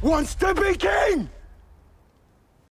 wants to be king!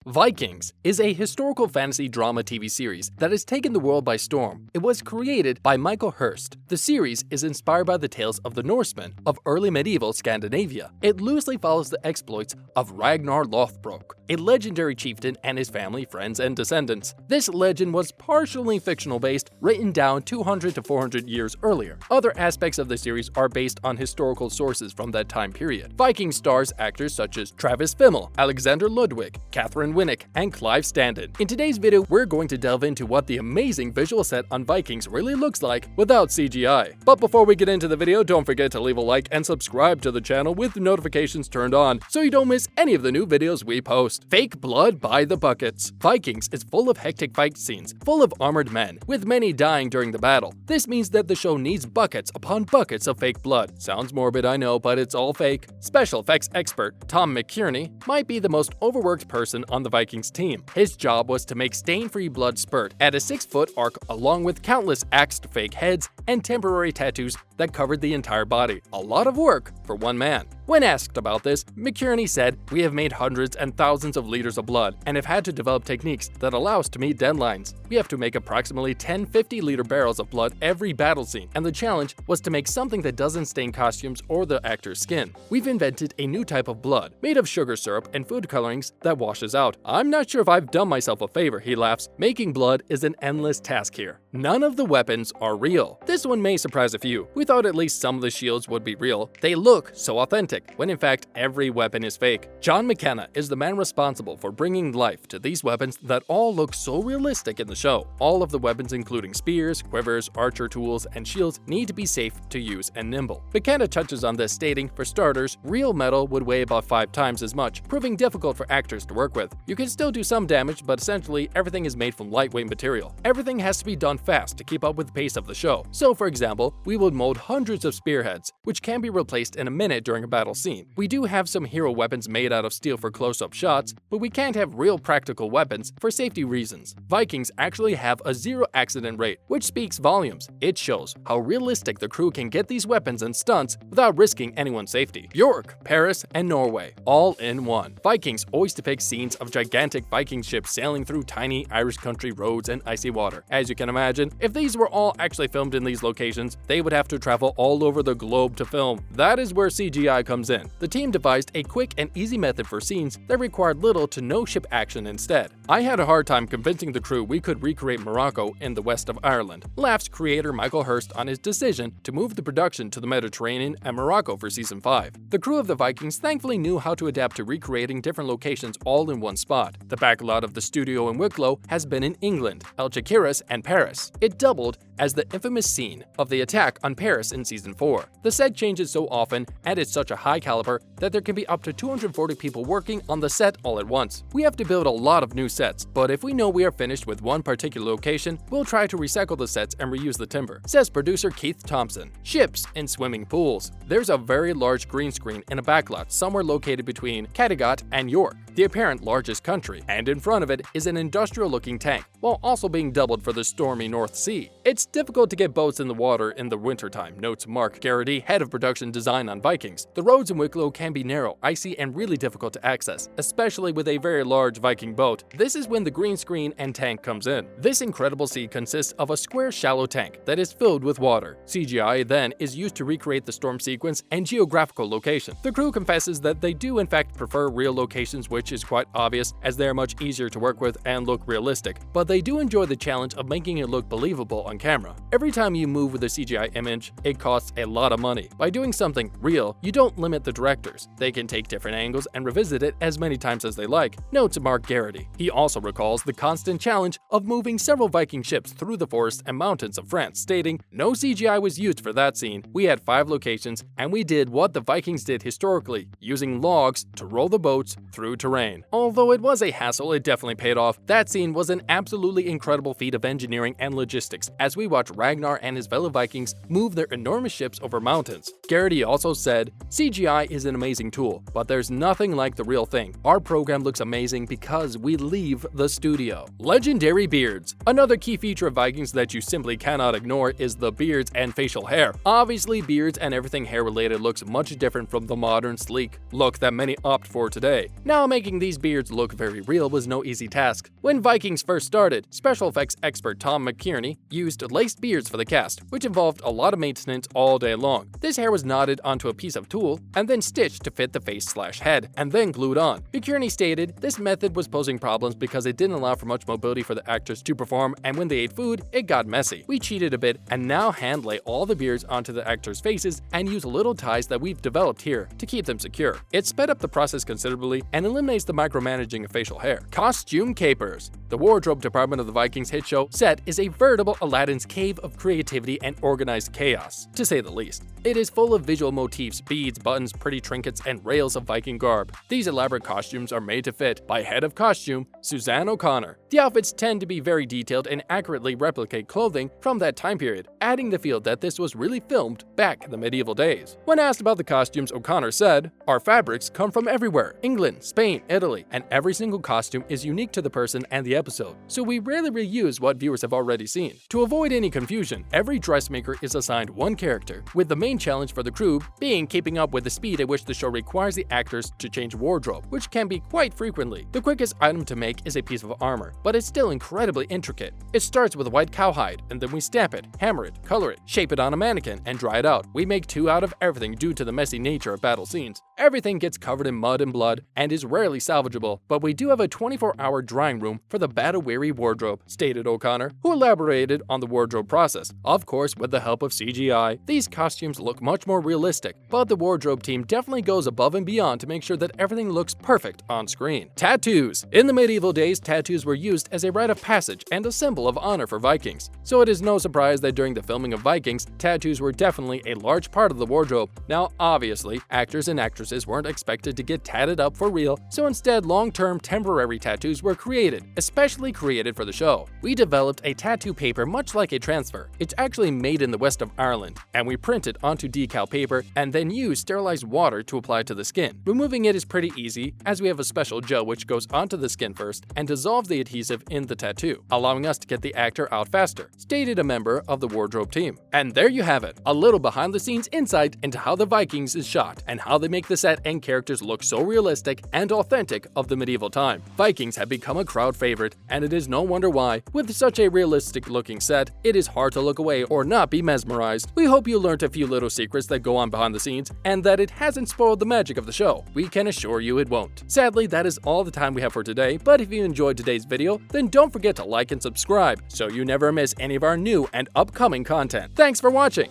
Vikings is a historical fantasy drama TV series that has taken the world by storm. It was created by Michael Hurst. The series is inspired by the tales of the Norsemen of early medieval Scandinavia. It loosely follows the exploits of Ragnar Lothbrok, a legendary chieftain, and his family, friends, and descendants. This legend was partially fictional-based, written down 200 to 400 years earlier. Other aspects of the series are based on historical sources from that time period. Viking stars actors such as Travis Fimmel, Alexander Ludwig, Catherine Winnick, and Clive Standen. In today's video, we're going to delve into what the amazing visual set on Vikings really looks like without CGI. But before we get into the video, don't forget to leave a like and subscribe to the channel with notifications turned on so you don't miss any of the new videos we post. Fake blood by the buckets. Vikings is full of hectic fight scenes, full of armored men, with many dying during the battle. This means that the show needs buckets upon buckets of fake blood. Sounds morbid, I know, but it's all fake. Special effects expert Tom McKierney might be the most overworked person on the Vikings team. His job was to make stain-free blood spurt at a 6-foot arc along with countless axed fake heads and temporary tattoos that covered the entire body. A lot of work for one man. When asked about this, McKierney said, "We have made hundreds and thousands of liters of blood and have had to develop techniques that allow us to meet deadlines. We have to make approximately 10 50-liter barrels of blood every battle scene, and the challenge was to make something that doesn't stain costumes or the actor's skin. We've invented a new type of blood, made of sugar syrup and food colorings that washes out. I'm not sure if I've done myself a favor," he laughs. Making blood is an endless task here. None of the weapons are real. This one may surprise a few. We thought at least some of the shields would be real. They look so authentic, when in fact every weapon is fake. John McKenna is the man responsible for bringing life to these weapons that all look so realistic in the show. All of the weapons, including spears, quivers, archer tools, and shields, need to be safe to use and nimble. McKenna touches on this, stating, "For starters, real metal would weigh about 5 times as much, proving difficult for actors to work with. You can still do some damage, but essentially everything is made from lightweight material. Everything has to be done fast to keep up with the pace of the show. So for example, we would mold hundreds of spearheads, which can be replaced in a minute during a battle scene. We do have some hero weapons made out of steel for close-up shots, but we can't have real practical weapons for safety reasons. Vikings actually have a 0 accident rate, which speaks volumes. It shows how realistic the crew can get these weapons and stunts without risking anyone's safety. York, Paris, and Norway, all in one. Vikings always depict scenes of gigantic Viking ships sailing through tiny Irish country roads and icy water. As you can imagine, if these were all actually filmed in these locations, they would have to travel all over the globe to film. That is where CGI comes in. The team devised a quick and easy method for scenes that required little to no ship action instead. I had a hard time convincing the crew we could recreate Morocco in the west of Ireland. Laughs creator Michael Hurst on his decision to move the production to the Mediterranean and Morocco for season 5. The crew of the Vikings thankfully knew how to adapt to recreating different locations all in one spot. The backlot of the studio in Wicklow has been in England, Algeciras, and Paris. It doubled as the infamous scene of the attack on Paris in season 4. The set changes so often and it's such a high caliber that there can be up to 240 people working on the set all at once. We have to build a lot of new sets, but if we know we are finished with one particular location, we'll try to recycle the sets and reuse the timber, says producer Keith Thompson. Ships in swimming pools. There's a very large green screen in a backlot somewhere located between Kattegat and York, the apparent largest country, and in front of it is an industrial-looking tank, while also being doubled for the stormy North Sea. It's difficult to get boats in the water in the wintertime, notes Mark Garrity, head of production design on Vikings. The roads in Wicklow can be narrow, icy, and really difficult to access, especially with a very large Viking boat. This is when the green screen and tank comes in. This incredible sea consists of a square shallow tank that is filled with water. CGI then is used to recreate the storm sequence and geographical location. The crew confesses that they do in fact prefer real locations, which is quite obvious as they are much easier to work with and look realistic, but they do enjoy the challenge of making it look believable on camera. Every time you move with a CGI image, it costs a lot of money. By doing something real, you don't limit the directors. They can take different angles and revisit it as many times as they like, notes Mark Garrity. He also recalls the constant challenge of moving several Viking ships through the forests and mountains of France, stating, "No CGI was used for that scene. We had 5 locations, and we did what the Vikings did historically, using logs to roll the boats through terrain." terrain. Although it was a hassle, it definitely paid off. That scene was an absolutely incredible feat of engineering and logistics as we watch Ragnar and his fellow Vikings move their enormous ships over mountains. Garrity also said, "CGI is an amazing tool, but there's nothing like the real thing. Our program looks amazing because we leave the studio." Legendary beards. Another key feature of Vikings that you simply cannot ignore is the beards and facial hair. Obviously, beards and everything hair related looks much different from the modern sleek look that many opt for today. Now, making these beards look very real was no easy task. When Vikings first started, special effects expert Tom McKierney used laced beards for the cast, which involved a lot of maintenance all day long. This hair was knotted onto a piece of tulle and then stitched to fit the face/head, and then glued on. McKierney stated this method was posing problems because it didn't allow for much mobility for the actors to perform, and when they ate food, it got messy. We cheated a bit and now hand lay all the beards onto the actors' faces and use little ties that we've developed here to keep them secure. It sped up the process considerably and eliminates the micromanaging of facial hair. Costume capers. The wardrobe department of the Vikings hit show set is a veritable Aladdin's cave of creativity and organized chaos, to say the least. It is full of visual motifs, beads, buttons, pretty trinkets, and rails of Viking garb. These elaborate costumes are made to fit by head of costume Suzanne O'Connor. The outfits tend to be very detailed and accurately replicate clothing from that time period, adding the feel that this was really filmed back in the medieval days. When asked about the costumes, O'Connor said, "Our fabrics come from everywhere, England, Spain, Italy, and every single costume is unique to the person and the episode, so we rarely reuse what viewers have already seen. To avoid any confusion, every dressmaker is assigned one character, with the main challenge for the crew being keeping up with the speed at which the show requires the actors to change wardrobe, which can be quite frequently. The quickest item to make is a piece of armor, but it's still incredibly intricate. It starts with a white cowhide, and then we stamp it, hammer it, color it, shape it on a mannequin, and dry it out. We make two out of everything due to the messy nature of battle scenes. Everything gets covered in mud and blood and is rarely salvageable, but we do have a 24-hour drying room for the battle-weary wardrobe," stated O'Connor, who elaborated on the wardrobe process. Of course, with the help of CGI, these costumes look much more realistic, but the wardrobe team definitely goes above and beyond to make sure that everything looks perfect on screen. Tattoos. In the medieval days, tattoos were used as a rite of passage and a symbol of honor for Vikings, so it is no surprise that during the filming of Vikings, tattoos were definitely a large part of the wardrobe. Now, obviously, actors and actresses weren't expected to get tatted up for real, so instead long-term temporary tattoos were created, especially created for the show. We developed a tattoo paper much like a transfer. It's actually made in the west of Ireland, and we print it onto decal paper and then use sterilized water to apply to the skin. Removing it is pretty easy, as we have a special gel which goes onto the skin first and dissolves the adhesive in the tattoo, allowing us to get the actor out faster, stated a member of the wardrobe team. And there you have it, a little behind-the-scenes insight into how the Vikings is shot and how they make the set and characters look so realistic and authentic of the medieval time. Vikings have become a crowd favorite, and it is no wonder why. With such a realistic-looking set, it is hard to look away or not be mesmerized. We hope you learned a few little secrets that go on behind the scenes, and that it hasn't spoiled the magic of the show. We can assure you it won't. Sadly, that is all the time we have for today, but if you enjoyed today's video, then don't forget to like and subscribe so you never miss any of our new and upcoming content. Thanks for watching!